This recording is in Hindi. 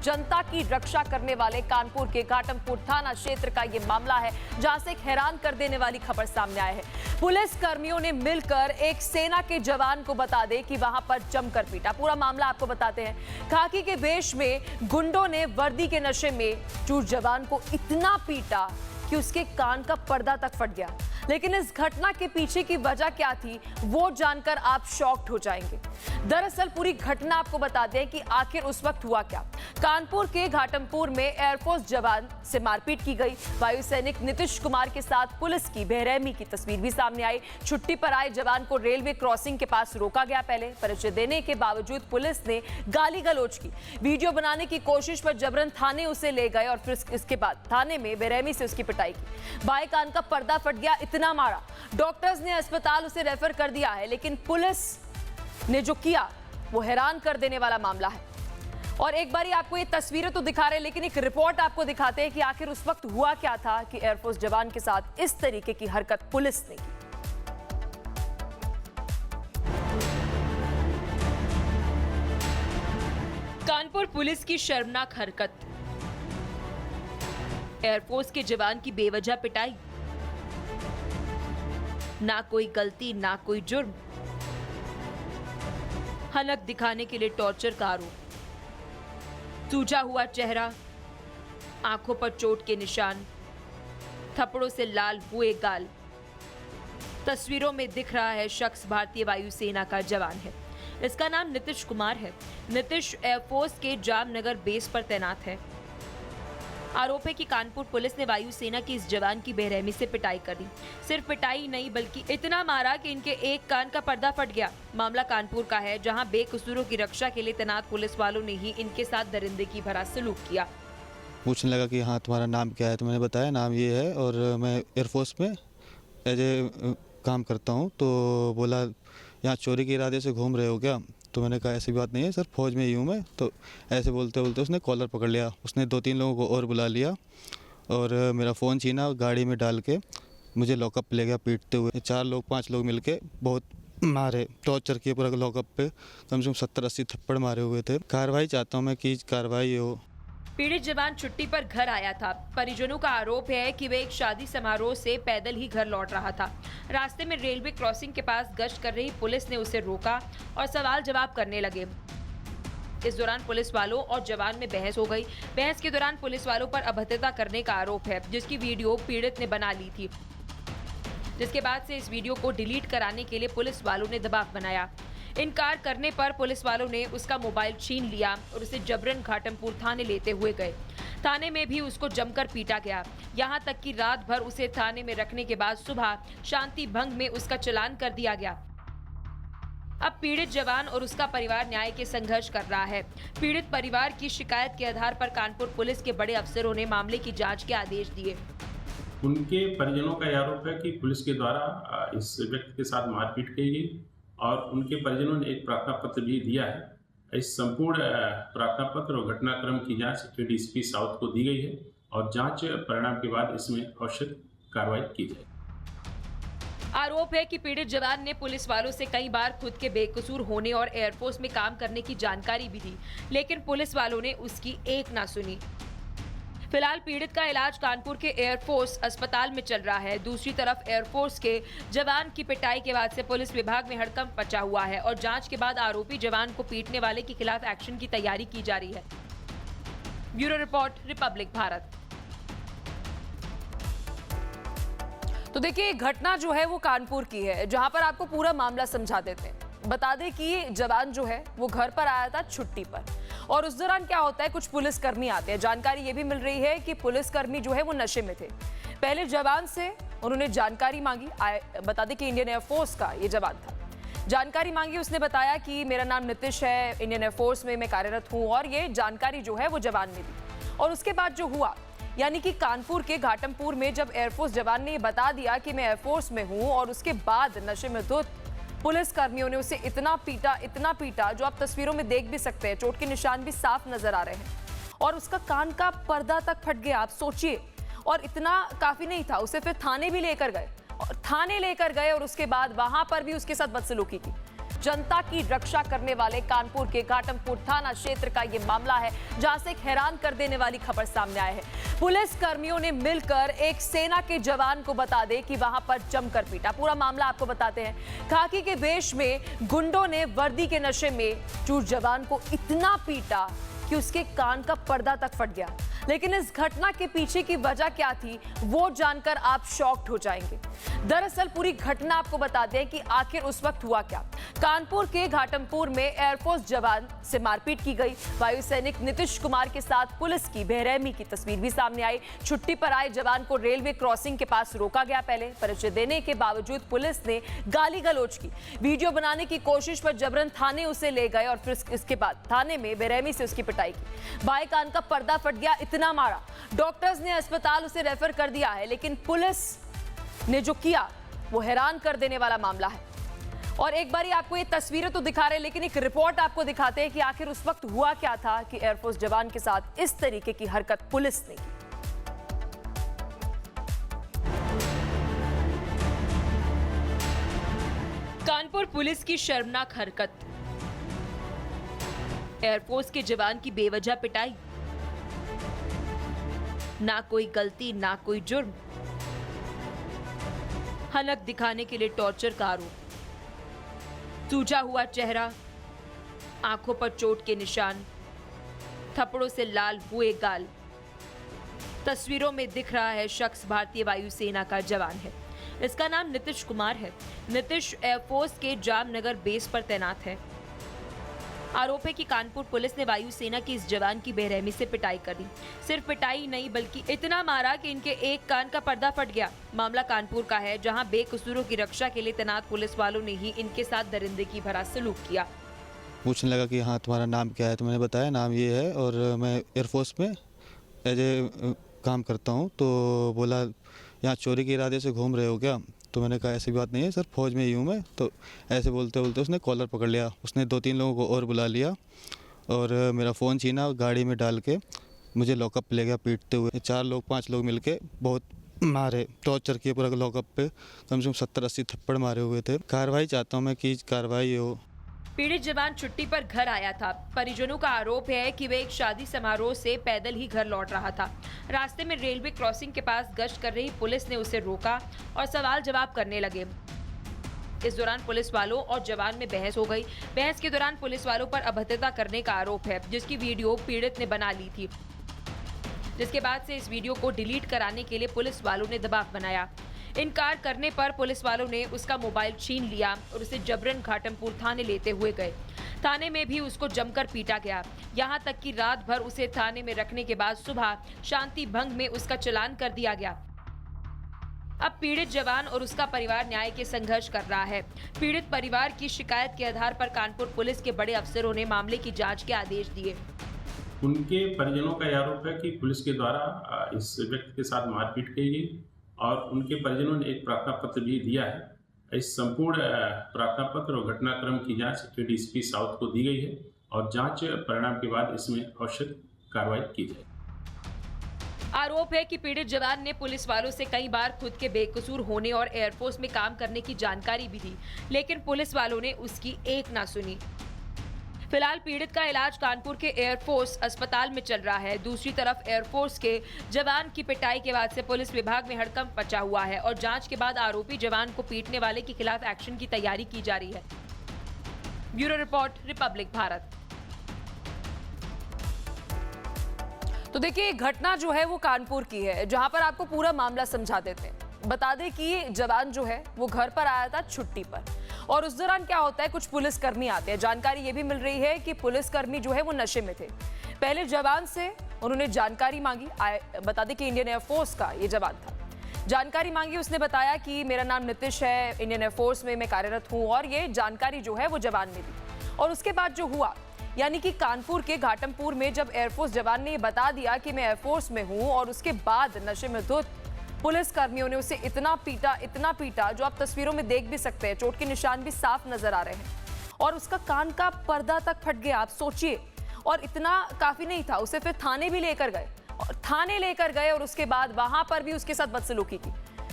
जनता की रक्षा करने वाले कानपुर के घाटमपुर थाना क्षेत्र का ये मामला है, जहां से एक हैरान कर देने वाली खबर सामने आई है। पुलिस कर्मियों ने मिलकर एक सेना के जवान को बता दे कि वहां पर जमकर पीटा। पूरा मामला आपको बताते हैं। खाकी के वेश में गुंडों ने वर्दी के नशे में चूर जवान को इतना पीटा कि उसके कान का पर्दा तक फट गया। लेकिन इस घटना के पीछे की वजह क्या थी, वो जानकर आप शॉक्ड हो जाएंगे। दरअसल पूरी घटना आपको बता दें कि आखिर उस वक्त हुआ क्या। कानपुर के घाटमपुर में एयरफोर्स जवान से मारपीट की गई। वायु सैनिक नीतीश कुमार के साथ पुलिस की बेरहमी की तस्वीर भी सामने आई। छुट्टी पर आए जवान को रेलवे क्रॉसिंग के पास रोका गया। पहले परिचय देने के बावजूद पुलिस ने गाली गलौज की, वीडियो बनाने की कोशिश पर जबरन थाने उसे ले गए और फिर इसके बाद थाने में बेरहमी से उसकी पिटाई की। बाएं कान का पर्दा फट गया, इतना मारा। डॉक्टर्स ने अस्पताल उसे रेफर कर दिया है, लेकिन पुलिस ने जो किया वो हैरान कर देने वाला मामला है। और एक बारी आपको ये तस्वीरें तो दिखा रहे हैं, लेकिन एक रिपोर्ट आपको दिखाते हैं कि आखिर उस वक्त हुआ क्या था कि एयरफोर्स जवान के साथ इस तरीके की हरकत पुलिस ने की। कानपुर पुलिस की शर्मनाक हरकत, एयरफोर्स के जवान की बेवजह पिटाई, ना कोई गलती ना कोई जुर्म, हनक दिखाने के लिए टॉर्चर का आरोप, सूजा हुआ चेहरा, आंखों पर चोट के निशान, थप्पड़ों से लाल हुए गाल। तस्वीरों में दिख रहा है शख्स भारतीय वायुसेना का जवान है। इसका नाम नीतीश कुमार है। नीतीश एयरफोर्स के जामनगर बेस पर तैनात है। आरोप है कि कानपुर पुलिस ने वायुसेना की इस जवान की बेरहमी से पिटाई कर दी। सिर्फ पिटाई नहीं बल्कि इतना मारा कि इनके एक कान का पर्दा फट गया। मामला कानपुर का है, जहां बेकसूरों की रक्षा के लिए तैनात पुलिस वालों ने ही इनके साथ दरिंदगी भरा सलूक किया। पूछने लगा कि हाँ तुम्हारा नाम क्या है, तो मैंने बताया नाम ये है और मैं एयरफोर्स में एज ए काम करता हूँ। तो बोला यहाँ चोरी के इरादे से घूम रहे हो क्या? तो मैंने कहा ऐसी बात नहीं है सर, फौज में ही हूँ मैं। तो ऐसे बोलते बोलते उसने कॉलर पकड़ लिया। उसने 2-3 लोगों को और बुला लिया और मेरा फ़ोन छीना, गाड़ी में डाल के मुझे लॉकअप ले गया पीटते हुए। 4-5 लोग मिलके बहुत मारे, टॉर्चर किए पूरा लॉकअप पे। कम से कम 70-80 थप्पड़ मारे हुए थे। कार्रवाई चाहता हूँ मैं कि कार्रवाई हो। पीड़ित जवान छुट्टी पर घर आया था। परिजनों का आरोप है कि वे एक शादी समारोह से पैदल ही घर लौट रहा था। रास्ते में रेलवे क्रॉसिंग के पास गश्त कर रही पुलिस ने उसे रोका और सवाल जवाब करने लगे। इस दौरान पुलिस वालों और जवान में बहस हो गई। बहस के दौरान पुलिस वालों पर अभद्रता करने का आरोप है, जिसकी वीडियो पीड़ित ने बना ली थी, जिसके बाद से इस वीडियो को डिलीट कराने के लिए पुलिस वालों ने दबाव बनाया। इनकार करने पर पुलिस वालों ने उसका मोबाइल छीन लिया और उसे जबरन घाटमपुर थाने लेते हुए गए। थाने में भी उसको जमकर पीटा गया, यहाँ तक कि रात भर उसे थाने में रखने के बाद सुबह शांति भंग में उसका चालान कर दिया गया। अब पीड़ित जवान और उसका परिवार न्याय के संघर्ष कर रहा है। पीड़ित परिवार की शिकायत के आधार पर कानपुर पुलिस के बड़े अफसरों ने मामले की जाँच के आदेश दिए। उनके परिजनों का यह आरोप है कि पुलिस के द्वारा इस व्यक्ति के साथ मारपीट की गई और उनके परिजनों ने एक प्रार्थना पत्र भी दिया है। इस संपूर्ण प्रार्थना पत्र और घटनाक्रम की जांच एडीसीपी साउथ को दी गई है और जांच परिणाम के बाद इसमें आवश्यक कार्रवाई की जाएगी। आरोप है कि पीड़ित जवान ने पुलिस वालों से कई बार खुद के बेकसूर होने और एयरफोर्स में काम करने की जानकारी भी दी, लेकिन पुलिस वालों ने उसकी एक ना सुनी। फिलहाल पीड़ित का इलाज कानपुर के एयरफोर्स अस्पताल में चल रहा है। दूसरी तरफ एयरफोर्स के जवान की पिटाई के बाद से पुलिस विभाग में हड़कंप मचा हुआ है और जांच के बाद आरोपी जवान को पीटने वाले के खिलाफ एक्शन की तैयारी की जा रही है। Bureau report, Republic Bharat. तो देखिए, घटना जो है वो कानपुर की है, जहां पर आपको पूरा मामला समझा देते हैं। बता दें कि जवान जो है वो घर पर आया था छुट्टी पर, और उस दौरान क्या होता है, कुछ पुलिसकर्मी आते हैं। जानकारी ये भी मिल रही है कि पुलिसकर्मी जो है वो नशे में थे। पहले जवान से उन्होंने जानकारी मांगी। बता दें कि इंडियन एयरफोर्स का ये जवान था। जानकारी मांगी, उसने बताया कि मेरा नाम नीतीश है, इंडियन एयरफोर्स में मैं कार्यरत हूँ, और ये जानकारी जो है वो जवान ने दी। और उसके बाद जो हुआ, यानी कि कानपुर के घाटमपुर में जब एयरफोर्स जवान ने बता दिया कि मैं एयरफोर्स में हूँ, और उसके बाद नशे में धुत पुलिस कर्मियों ने उसे इतना पीटा जो आप तस्वीरों में देख भी सकते हैं। चोट के निशान भी साफ नजर आ रहे हैं और उसका कान का पर्दा तक फट गया, आप सोचिए। और इतना काफी नहीं था, उसे फिर थाने भी लेकर गए और उसके बाद वहां पर भी उसके साथ बदसलूकी की। जनता की रक्षा करने वाले कानपुर के घाटमपुर थाना क्षेत्र का ये मामला है, जहां से एक हैरान कर देने वाली खबर सामने आई है। पुलिस कर्मियों ने मिलकर एक सेना के जवान को बता दे कि वहां पर जमकर पीटा। पूरा मामला आपको बताते हैं। खाकी के वेश में गुंडों ने वर्दी के नशे में चूर जवान को इतना पीटा कि उसके कान का पर्दा तक फट गया। लेकिन इस घटना के पीछे की वजह क्या थी, वो जानकर आप शॉक्ड हो जाएंगे। दरअसल पूरी घटना आपको बता दें कि आखिर उस वक्त हुआ क्या। कानपुर के घाटमपुर में एयरफोर्स जवान से मारपीट की गई। वायु सैनिक नीतीश कुमार के साथ पुलिस की बेरहमी की तस्वीर भी सामने आई। छुट्टी पर आए जवान को रेलवे क्रॉसिंग के पास रोका गया। पहले परिचय देने के बावजूद पुलिस ने गाली गलौज की। वीडियो बनाने की कोशिश पर जबरन थाने उसे ले गए और फिर इसके बाद थाने में बेरहमी से उसकी पिटाई की। बाएं कान का पर्दा फट गया, इतना मारा। डॉक्टर्स ने अस्पताल उसे रेफर कर दिया है, लेकिन पुलिस ने जो किया वो हैरान कर देने वाला मामला है। और एक बारी आपको ये तस्वीरें तो दिखा रहे हैं, लेकिन एक रिपोर्ट आपको दिखाते हैं कि आखिर उस वक्त हुआ क्या था कि एयरफोर्स जवान के साथ इस तरीके की हरकत पुलिस ने की। कानपुर पुलिस की शर्मनाक हरकत, एयरफोर्स के जवान की बेवजह पिटाई, ना कोई गलती ना कोई जुर्म, हनक दिखाने के लिए टॉर्चर का आरोप, सूजा हुआ चेहरा, आंखों पर चोट के निशान, थप्पड़ों से लाल हुए गाल। तस्वीरों में दिख रहा है शख्स भारतीय वायुसेना का जवान है। इसका नाम नीतीश कुमार है। नीतीश एयरफोर्स के जामनगर बेस पर तैनात है। आरोप है कि कानपुर पुलिस ने वायुसेना की इस जवान की बेरहमी से पिटाई कर दी। सिर्फ पिटाई नहीं बल्कि इतना मारा कि इनके एक कान का पर्दा फट गया। मामला कानपुर का है, जहां बेकसूरों की रक्षा के लिए तैनात पुलिस वालों ने ही इनके साथ दरिंदगी भरा सलूक किया। पूछने लगा कि हाँ तुम्हारा नाम क्या है, तो मैंने बताया नाम ये है और मैं एयरफोर्स में एज ए काम करता हूँ। तो बोला यहाँ चोरी के इरादे से घूम रहे हो क्या? तो मैंने कहा ऐसी बात नहीं है सर, फौज में ही हूँ मैं। तो ऐसे बोलते बोलते उसने कॉलर पकड़ लिया। उसने 2-3 लोगों को और बुला लिया और मेरा फ़ोन छीना, गाड़ी में डाल के मुझे लॉकअप ले गया पीटते हुए। 4-5 लोग मिलके बहुत मारे, टॉर्चर किए पूरा लॉकअप पे। कम से कम 70-80 थप्पड़ मारे हुए थे। कार्रवाई चाहता हूँ मैं कि कार्रवाई हो। पीड़ित जवान छुट्टी पर घर आया था। परिजनों का आरोप है कि वे एक शादी समारोह से पैदल ही घर लौट रहा था। रास्ते में रेलवे क्रॉसिंग के पास गश्त कर रही पुलिस ने उसे रोका और सवाल जवाब करने लगे। इस दौरान पुलिस वालों और जवान में बहस हो गई। बहस के दौरान पुलिस वालों पर अभद्रता करने का आरोप है, जिसकी वीडियो पीड़ित ने बना ली थी, जिसके बाद से इस वीडियो को डिलीट कराने के लिए पुलिस वालों ने दबाव बनाया। इनकार करने पर पुलिस वालों ने उसका मोबाइल छीन लिया और उसे जबरन घाटमपुर थाने लेते हुए गए। थाने में भी उसको जमकर पीटा गया, यहाँ तक कि रात भर उसे थाने में रखने के बाद सुबह शांति भंग में उसका चालान कर दिया गया। अब पीड़ित जवान और उसका परिवार न्याय के संघर्ष कर रहा है। पीड़ित परिवार की शिकायत के आधार पर कानपुर पुलिस के बड़े अफसरों ने मामले की जाँच के आदेश दिए। उनके परिजनों का यह आरोप है कि पुलिस के द्वारा इस व्यक्ति के साथ मारपीट की गई और उनके परिजनों ने एक प्रार्थना पत्र भी दिया है। इस संपूर्ण प्रार्थना पत्र और घटनाक्रम की जांच डीसीपी साउथ को दी गई है और जांच परिणाम के बाद इसमें आवश्यक कार्रवाई की जाएगी। आरोप है कि पीड़ित जवान ने पुलिस वालों से कई बार खुद के बेकसूर होने और एयरफोर्स में काम करने की जानकारी भी दी, लेकिन पुलिस वालों ने उसकी एक ना सुनी। फिलहाल पीड़ित का इलाज कानपुर के एयरफोर्स अस्पताल में चल रहा है। दूसरी तरफ एयरफोर्स के जवान की पिटाई के बाद से पुलिस विभाग में हड़कंप मचा हुआ है और जांच के बाद आरोपी जवान को पीटने वाले के खिलाफ एक्शन की तैयारी की जा रही है। Bureau report, Republic Bharat. तो देखिए, घटना जो है वो कानपुर की है, जहां पर आपको पूरा मामला समझा देते हैं। बता दें कि जवान जो है वो घर पर आया था छुट्टी पर, और उस दौरान क्या होता है, कुछ पुलिसकर्मी आते हैं। जानकारी ये भी मिल रही है कि पुलिसकर्मी जो है वो नशे में थे। पहले जवान से उन्होंने जानकारी मांगी। बता दें कि इंडियन एयरफोर्स का ये जवान था। जानकारी मांगी, उसने बताया कि मेरा नाम नीतीश है, इंडियन एयरफोर्स में मैं कार्यरत हूँ, और ये जानकारी जो है वो जवान ने दी। और उसके बाद जो हुआ, यानी कि कानपुर के घाटमपुर में जब एयरफोर्स जवान ने ये बता दिया कि मैं एयरफोर्स में हूँ, और उसके बाद नशे में धुत पुलिस कर्मियों ने उसे इतना पीटा जो आप तस्वीरों में देख भी सकते हैं। चोट के निशान भी साफ नजर आ रहे हैं और उसका कान का पर्दा तक फट गया, आप सोचिए। और इतना काफी नहीं था, उसे फिर थाने भी लेकर गए और उसके बाद वहां पर भी उसके साथ बदसलूकी की।